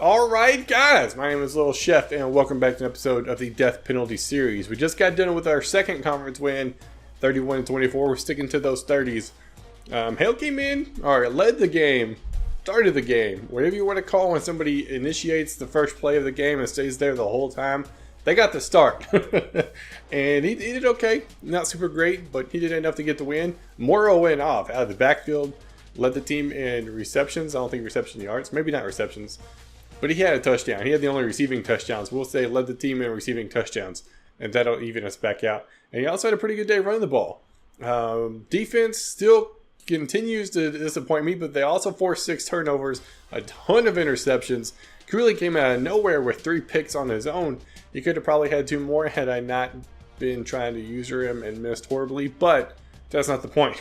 Alright guys, my name is Little Chef and welcome back to an episode of the Death Penalty series. We just got done with our second conference win, 31-24. We're sticking to those 30s. Hale came in, led the game, started the game, whatever you want to call when somebody initiates the first play of the game and stays there the whole time. They got the start. And he did okay, not super great, but he did enough to get the win. Morrow went off out of the backfield, led the team in receptions. I don't think reception yards, maybe not receptions. But he had a touchdown. He had the only receiving touchdowns. We'll say led the team in receiving touchdowns. And that'll even us back out. And he also had a pretty good day running the ball. Defense still continues to disappoint me, but they also forced 6 turnovers, a ton of interceptions. Cooley came out of nowhere with 3 picks on his own. He could have probably had 2 more had I not been trying to user him and missed horribly. But that's not the point.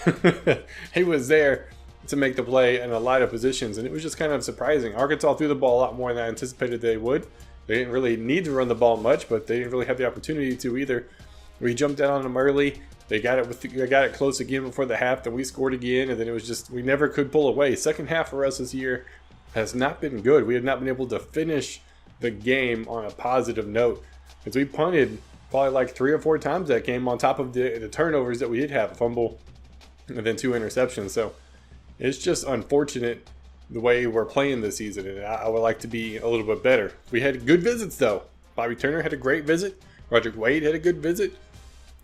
He was there to make the play in a lot of positions, and it was just kind of surprising. Arkansas threw the ball a lot more than I anticipated they would. They didn't really need to run the ball much, but they didn't really have the opportunity to either. We jumped out on them early. They got it close again before the half, then we scored again, and then it was just, we never could pull away. Second half for us this year has not been good. We have not been able to finish the game on a positive note, because we punted probably like 3 or 4 times that game on top of the turnovers that we did have, a fumble and then 2 interceptions. So it's just unfortunate the way we're playing this season, and I would like to be a little bit better. We had good visits though. Bobby Turner had a great visit. Roderick Wade had a good visit.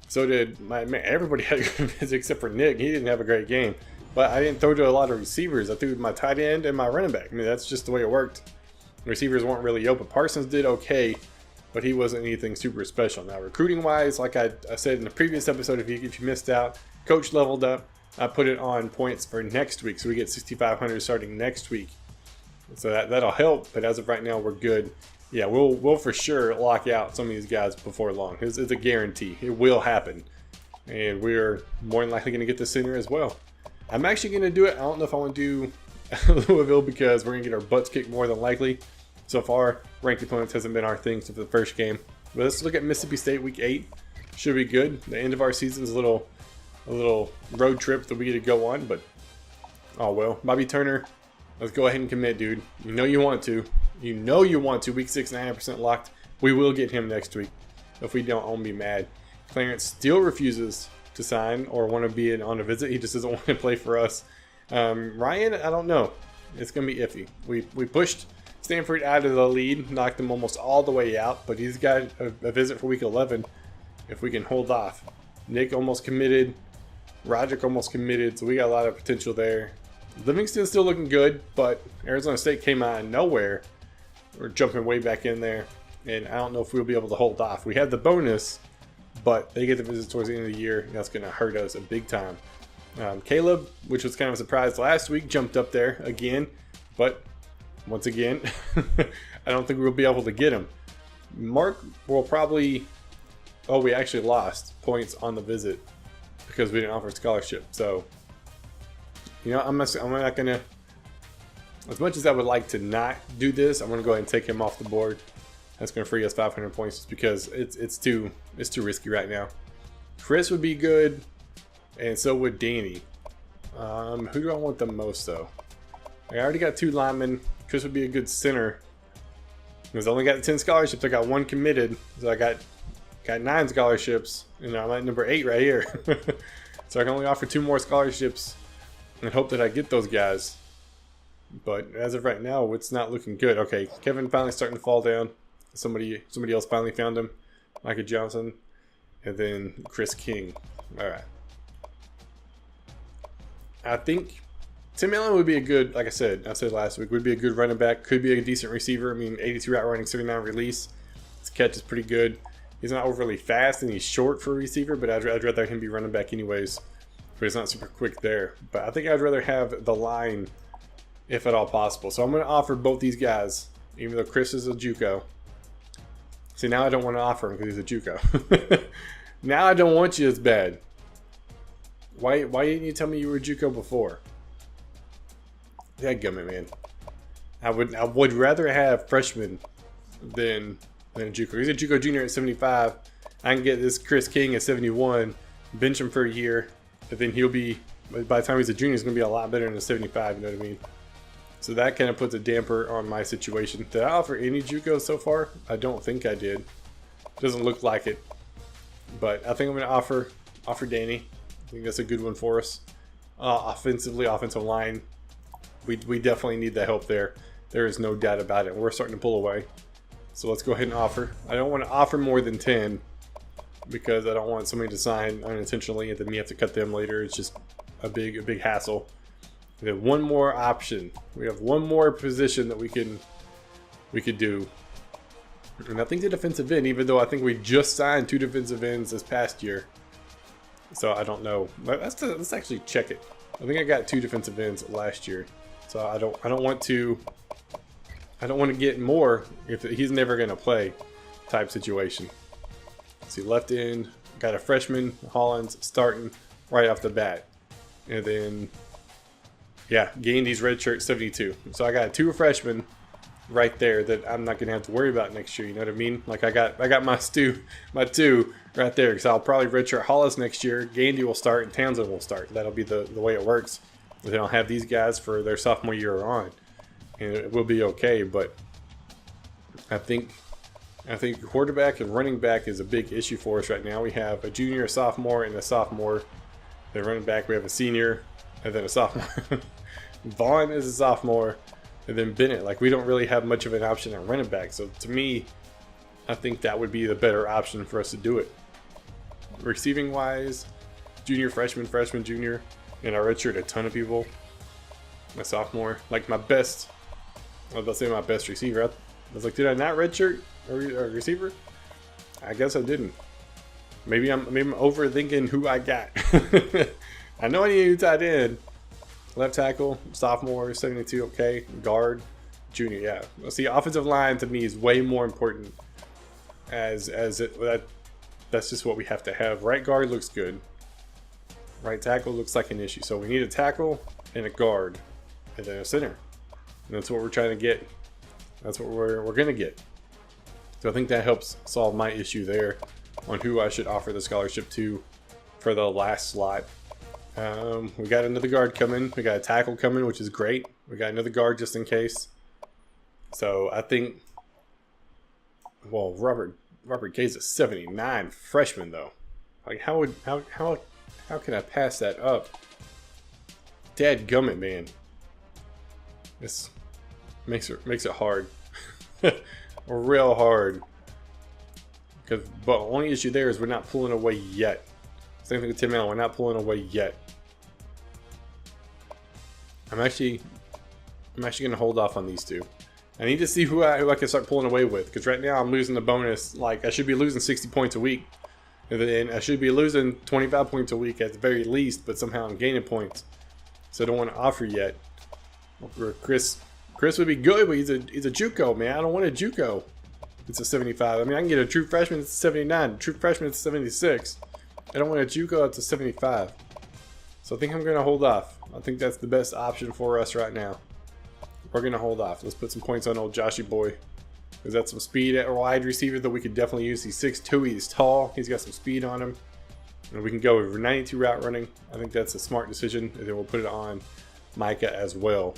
So did everybody had a good visit except for Nick. He didn't have a great game. But I didn't throw to a lot of receivers. I threw to my tight end and my running back. I mean, that's just the way it worked. Receivers weren't really open. Parsons did okay, but he wasn't anything super special. Now, recruiting wise, like I said in the previous episode, if you missed out, coach leveled up. I put it on points for next week, so we get 6,500 starting next week. So that'll help, but as of right now, we're good. Yeah, we'll for sure lock out some of these guys before long. It's a guarantee. It will happen. And we're more than likely going to get the center as well. I'm actually going to do it. I don't know if I want to do Louisville because we're going to get our butts kicked more than likely. So far, ranked opponents hasn't been our thing for the first game. But let's look at Mississippi State week 8. Should be good. The end of our season's a little road trip that we get to go on, but oh well. Bobby Turner, let's go ahead and commit, dude. You know you want to. You know you want to. Week 6, 9% locked. We will get him next week. If we don't, I'll be mad. Clarence still refuses to sign or want to be on a visit. He just doesn't want to play for us. Ryan, I don't know. It's going to be iffy. We pushed Stanford out of the lead, knocked him almost all the way out, but he's got a visit for week 11 if we can hold off. Nick almost committed. Roderick almost committed, so we got a lot of potential there. Livingston's still looking good, but Arizona State came out of nowhere. We're jumping way back in there, and I don't know if we'll be able to hold off. We had the bonus, but they get the visit towards the end of the year, and that's going to hurt us a big time. Caleb, which was kind of a surprise last week, jumped up there again, but once again, I don't think we'll be able to get him. Mark will probably... Oh, we actually lost points on the visit because we didn't offer scholarship. So, you know, I'm not going to, as much as I would like to not do this, I'm going to go ahead and take him off the board. That's going to free us 500 points just because it's too risky right now. Chris would be good, and so would Danny. Who do I want the most, though? I already got 2 linemen. Chris would be a good center. Because I only got 10 scholarships. I got 1 committed. So I got 9 scholarships, and I'm at number 8 right here. So I can only offer 2 more scholarships and hope that I get those guys. But as of right now, it's not looking good. Okay, Kevin finally starting to fall down. Somebody else finally found him. Micah Johnson. And then Chris King. Alright. I think Tim Allen would be a good, like I said last week, would be a good running back. Could be a decent receiver. I mean, 82 route running, 79 release. His catch is pretty good. He's not overly fast and he's short for a receiver, but I'd rather him be running back anyways. But he's not super quick there. But I think I'd rather have the line if at all possible. So I'm going to offer both these guys, even though Chris is a JUCO. See, now I don't want to offer him because he's a JUCO. Now I don't want you as bad. Why didn't you tell me you were a JUCO before? Dadgummit, man. I would rather have freshmen than a JUCO. He's a JUCO junior at 75. I can get this Chris King at 71, bench him for a year, but then he'll be, by the time he's a junior, he's going to be a lot better than a 75, you know what I mean? So that kind of puts a damper on my situation. Did I offer any JUCO so far? I don't think I did. Doesn't look like it. But I think I'm going to offer Danny. I think that's a good one for us. Offensively, offensive line, we definitely need the help there. There is no doubt about it. We're starting to pull away. So let's go ahead and offer. I don't want to offer more than 10 because I don't want somebody to sign unintentionally and then we have to cut them later. It's just a big hassle. We have one more option. We have one more position that we could do. And I think the defensive end, even though I think we just signed 2 defensive ends this past year. So I don't know. Let's actually check it. I think I got 2 defensive ends last year. So I don't want to get more if he's never going to play type situation. See, left end, got a freshman, Hollins, starting right off the bat. And then, yeah, Gandy's redshirt 72. So I got 2 freshmen right there that I'm not going to have to worry about next year. You know what I mean? Like I got my 2 right there. Because I'll probably redshirt Hollis next year. Gandy will start and Townsend will start. That'll be the way it works. And then I'll have these guys for their sophomore year on. And it will be okay. But I think quarterback and running back is a big issue for us right now. We have a junior, a sophomore, and a sophomore. Then running back, we have a senior, and then a sophomore. Vaughn is a sophomore, and then Bennett. Like, we don't really have much of an option at running back. So, to me, I think that would be the better option for us to do it. Receiving-wise, junior, freshman, junior, and I redshirt a ton of people. My sophomore. Like, my best, I was about to say my best receiver. I was like, did I not redshirt a receiver? I guess I didn't. Maybe I'm overthinking who I got. I know I need a new tight end. Left tackle, sophomore, 72, okay. Guard, junior, yeah. Well, see, offensive line to me is way more important. That's just what we have to have. Right guard looks good. Right tackle looks like an issue. So we need a tackle and a guard, and then a center. And that's what we're trying to get. That's what we're gonna get. So I think that helps solve my issue there on who I should offer the scholarship to for the last slot. We got another guard coming. We got a tackle coming, which is great. We got another guard just in case. So I think, well, Robert K's a 79 freshman though. Like how can I pass that up? Dadgummit, man. This makes it hard. Real hard. But the only issue there is we're not pulling away yet. Same thing with Tim Allen. We're not pulling away yet. I'm actually going to hold off on these 2. I need to see who I can start pulling away with. Because right now I'm losing the bonus. Like, I should be losing 60 points a week. And then I should be losing 25 points a week at the very least. But somehow I'm gaining points. So I don't want to offer yet. Chris would be good, but he's a JUCO, man. I don't want a JUCO. It's a 75. I mean, I can get a true freshman. It's a 79. A true freshman. It's a 76. I don't want a JUCO. It's a 75. So I think I'm going to hold off. I think that's the best option for us right now. We're going to hold off. Let's put some points on old Joshy boy. Because that's some speed at wide receiver that we could definitely use. He's 6'2". He's tall. He's got some speed on him. And we can go over 92 route running. I think that's a smart decision. And then we'll put it on Micah as well.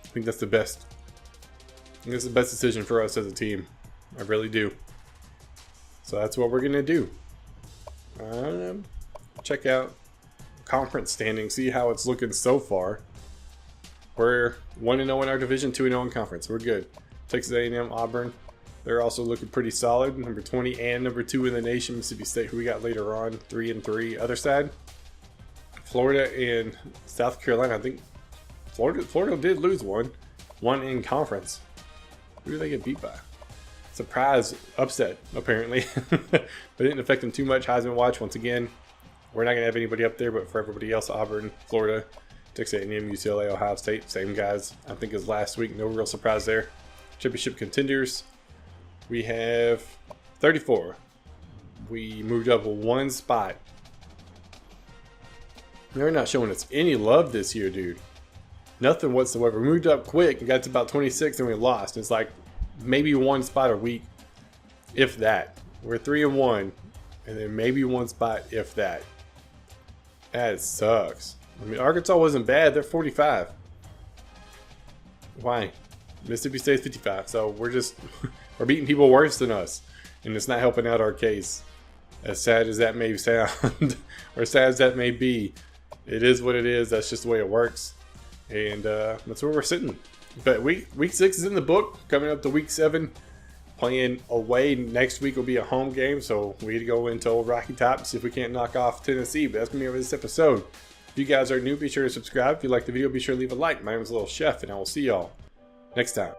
I think that's the best. I think that's the best decision for us as a team. I really do. So that's what we're going to do. Check out conference standing. See how it's looking so far. We're 1-0 in our division, 2-0 in conference. We're good. Texas A&M, Auburn. They're also looking pretty solid. Number 20 and number 2 in the nation. Mississippi State, who we got later on, 3-3. Other side, Florida and South Carolina. I think Florida did lose one in conference. Who did they get beat by? Surprise upset, apparently. But it didn't affect them too much. Heisman watch, once again. We're not going to have anybody up there, but for everybody else, Auburn, Florida, Texas A&M, UCLA, Ohio State, same guys, I think, as last week. No real surprise there. Championship contenders, we have 34. We moved up 1 spot. They're not showing us any love this year, dude. Nothing whatsoever. We moved up quick and got to about 26 and we lost. It's like maybe 1 spot a week, if that. We're 3-1, and then maybe 1 spot, if that. That sucks. I mean, Arkansas wasn't bad. They're 45. Why? Mississippi State's 55, so we're beating people worse than us, and it's not helping out our case. As sad as that may sound, or sad as that may be, it is what it is. That's just the way it works, and that's where we're sitting. But week 6 is in the book. Coming up to week 7, playing away. Next week will be a home game, so we need to go into Old Rocky Top and see if we can't knock off Tennessee. But that's gonna be over this episode. If you guys are new, be sure to subscribe. If you like the video, be sure to leave a like. My name is Lil Chef, and I will see y'all next time.